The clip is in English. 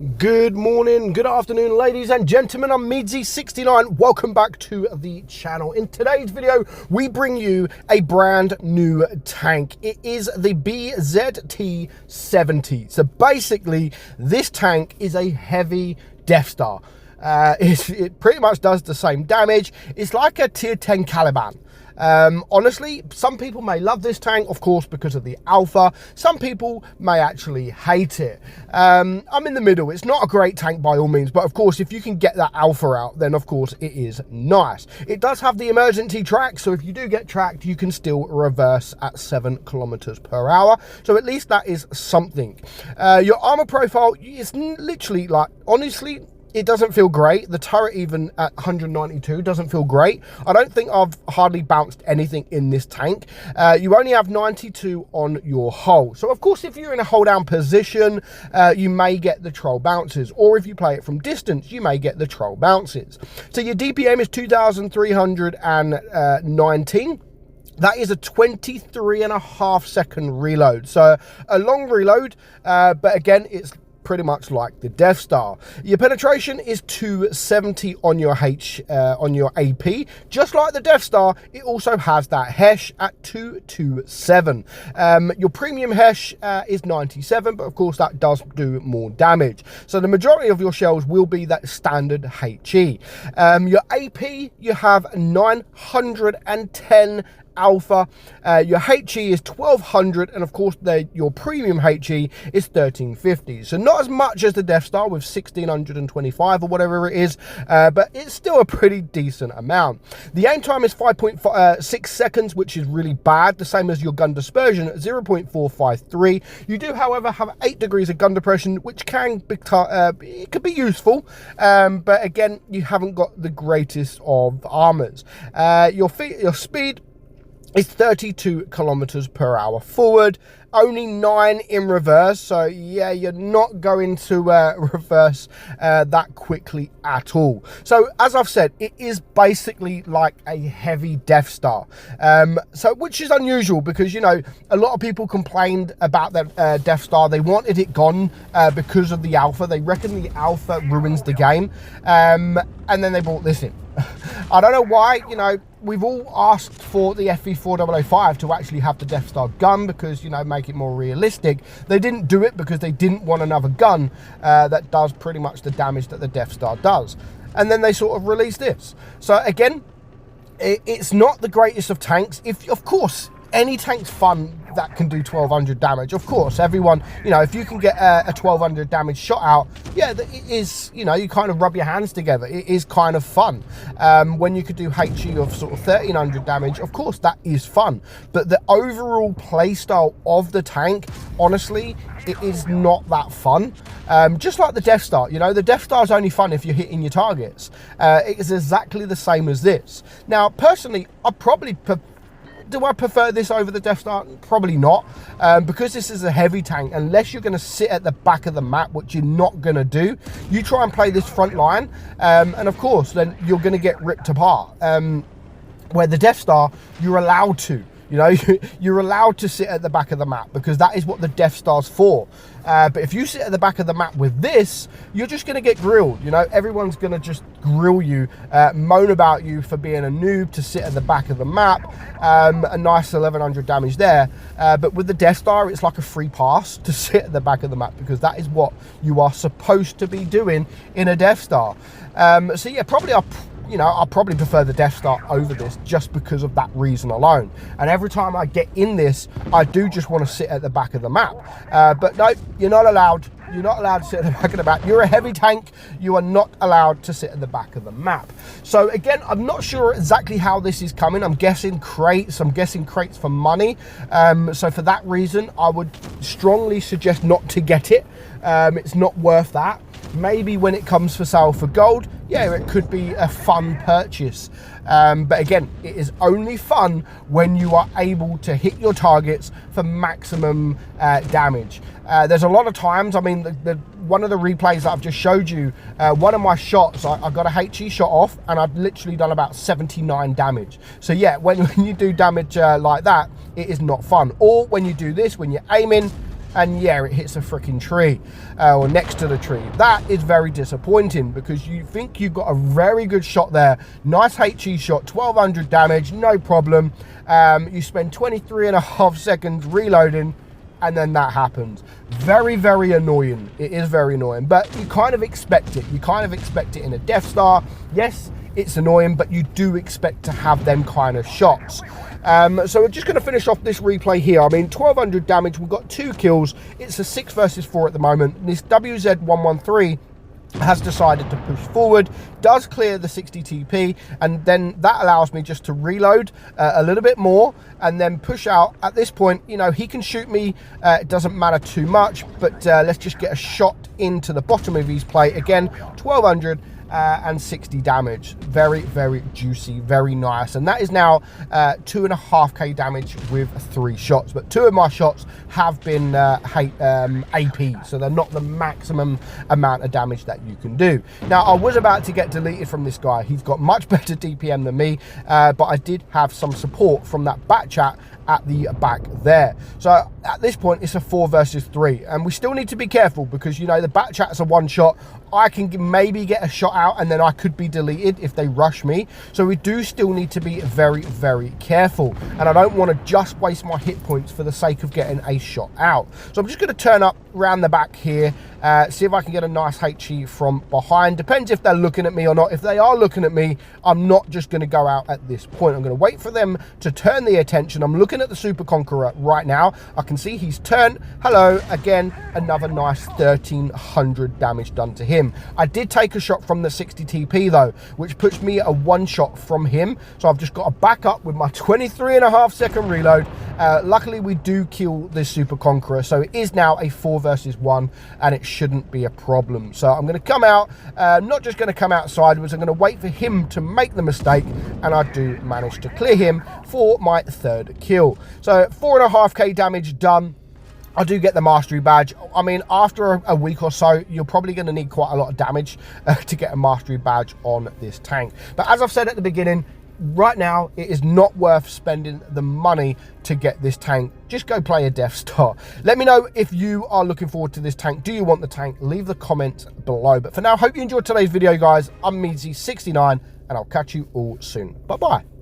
Good morning, good afternoon, ladies and gentlemen. I'm meadsyreplays. Welcome back to the channel. In today's video, we bring you a brand new tank. It is the BZT-70. So basically, this tank is a Heavy Deathstar. It pretty much does the same damage. It's like a tier 10 Caliban. Honestly, some people may love this tank, of course, because of the alpha. Some people may actually hate it. I'm in the middle. It's not a great tank by all means, but of course, if you can get that alpha out, then of course it is nice. It does have the emergency track, so if you do get tracked, you can still reverse at 7 kilometers per hour. So at least that is something. Your armor profile is literally like, honestly, it doesn't feel great. The turret, even at 192, doesn't feel great. I don't think I've hardly bounced anything in this tank. You only have 92 on your hull. So, of course, if you're in a hold-down position, you may get the troll bounces. Or if you play it from distance, you may get the troll bounces. So your DPM is 2,319. That is a 23.5 second reload. So a long reload, but again, it's pretty much like the Deathstar. Your penetration is 270 on your AP. Just like the Deathstar, it also has that HESH at 227. Your premium HESH is 97, but of course that does do more damage. So the majority of your shells will be that standard HE. Your AP, you have 910 alpha. Your HE is 1200, and of course your premium HE is 1350. So not as much as the Deathstar with 1625 or whatever it is, but it's still a pretty decent amount. The aim time is 5.6 seconds, which is really bad, the same as your gun dispersion at 0.453. You do, however, have 8 degrees of gun depression, which can be, it could be useful, but again, you haven't got the greatest of armors. Your speed is 32 kilometers per hour forward, only 9 in reverse. So yeah, you're not going to reverse that quickly at all. So as I've said, it is basically like a Heavy Deathstar. So which is unusual because, you know, a lot of people complained about that Deathstar. They wanted it gone because of the alpha. They reckon the alpha ruins the game. And then they brought this in. I don't know why, you know, we've all asked for the FV4005 to actually have the Deathstar gun because, you know, make it more realistic. They didn't do it because they didn't want another gun that does pretty much the damage that the Deathstar does. And then they sort of released this. So again, it's not the greatest of tanks. Of course, any tank's fun that can do 1200 damage. Of course, everyone, you know, if you can get a 1200 damage shot out, yeah, it is, you know, you kind of rub your hands together. It is kind of fun. When you could do HE of sort of 1300 damage, of course, that is fun. But the overall playstyle of the tank, honestly, it is not that fun. Just like the Deathstar, you know, the Deathstar is only fun if you're hitting your targets. It is exactly the same as this. Now, personally, do I prefer this over the Deathstar? Probably not, because this is a heavy tank. Unless you're going to sit at the back of the map, which you're not going to do, you try and play this front line, and of course, then you're going to get ripped apart. Where the Deathstar, you're allowed to. You know, you're allowed to sit at the back of the map because that is what the Deathstar's for. But if you sit at the back of the map with this, you're just going to get grilled. You know, everyone's going to just grill you, moan about you for being a noob to sit at the back of the map. A nice 1100 damage there. But with the Deathstar, it's like a free pass to sit at the back of the map because that is what you are supposed to be doing in a Deathstar. So yeah, probably I'll probably prefer the Deathstar over this just because of that reason alone. And every time I get in this, I do just want to sit at the back of the map. But no, you're not allowed. You're not allowed to sit at the back of the map. You're a heavy tank. You are not allowed to sit at the back of the map. So again, I'm not sure exactly how this is coming. I'm guessing crates. I'm guessing crates for money. So for that reason, I would strongly suggest not to get it. It's not worth that. Maybe when it comes for sale for gold, yeah, it could be a fun purchase. But again, it is only fun when you are able to hit your targets for maximum damage. There's a lot of times, I mean, one of the replays that I've just showed you, one of my shots, I got a HE shot off and I've literally done about 79 damage. So yeah, when you do damage like that, it is not fun. Or when you do this, when you're aiming, and yeah, it hits a freaking tree, or next to the tree. That is very disappointing, because you think you've got a very good shot there. Nice HE shot, 1200 damage, no problem. You spend 23.5 seconds reloading, and then that happens. Very, very annoying. It is very annoying, but you kind of expect it. You kind of expect it in a Deathstar. Yes, it's annoying, but you do expect to have them kind of shots. So we're just going to finish off this replay here. I mean, 1200 damage, we've got 2 kills. It's a 6 versus 4 at the moment. This WZ-113 has decided to push forward, does clear the 60 TP, and then that allows me just to reload a little bit more and then push out. At this point, you know, he can shoot me, it doesn't matter too much, but let's just get a shot into the bottom of his plate. Again, 1200 and 60 damage. Very, very juicy, very nice. And that is now 2.5k damage with 3 shots. But 2 of my shots have been AP, so they're not the maximum amount of damage that you can do. Now, I was about to get deleted from this guy. He's got much better DPM than me, but I did have some support from that back chat at the back there. So at this point, it's a 4 versus 3, and we still need to be careful, because, you know, the back chat's a 1 shot. I can maybe get a shot out, and then I could be deleted if they rush me. So we do still need to be very, very careful, and I don't want to just waste my hit points for the sake of getting a shot out. So I'm just going to turn up around the back here, see if I can get a nice HE from behind. Depends if they're looking at me or not. If they are looking at me, I'm not just going to go out at this point. I'm going to wait for them to turn the attention. I'm looking at the Super Conqueror right now. I can see he's turned. Hello, again, another nice 1300 damage done to him. I did take a shot from the 60 TP though, which puts me a 1 shot from him. So I've just got to back up with my 23.5 second reload. Luckily, we do kill this Super Conqueror, so it is now a 4 versus 1, and it shouldn't be a problem. So I'm going to come out, not just going to come out sideways. I'm going to wait for him to make the mistake, and I do manage to clear him for my 3rd kill. So 4.5k damage done. I do get the mastery badge. I mean, after a week or so, you're probably going to need quite a lot of damage to get a mastery badge on this tank. But as I've said at the beginning, right now, it is not worth spending the money to get this tank. Just go play a Deathstar. Let me know if you are looking forward to this tank. Do you want the tank? Leave the comments below. But for now, hope you enjoyed today's video, guys. I'm meadsy69, and I'll catch you all soon. Bye-bye.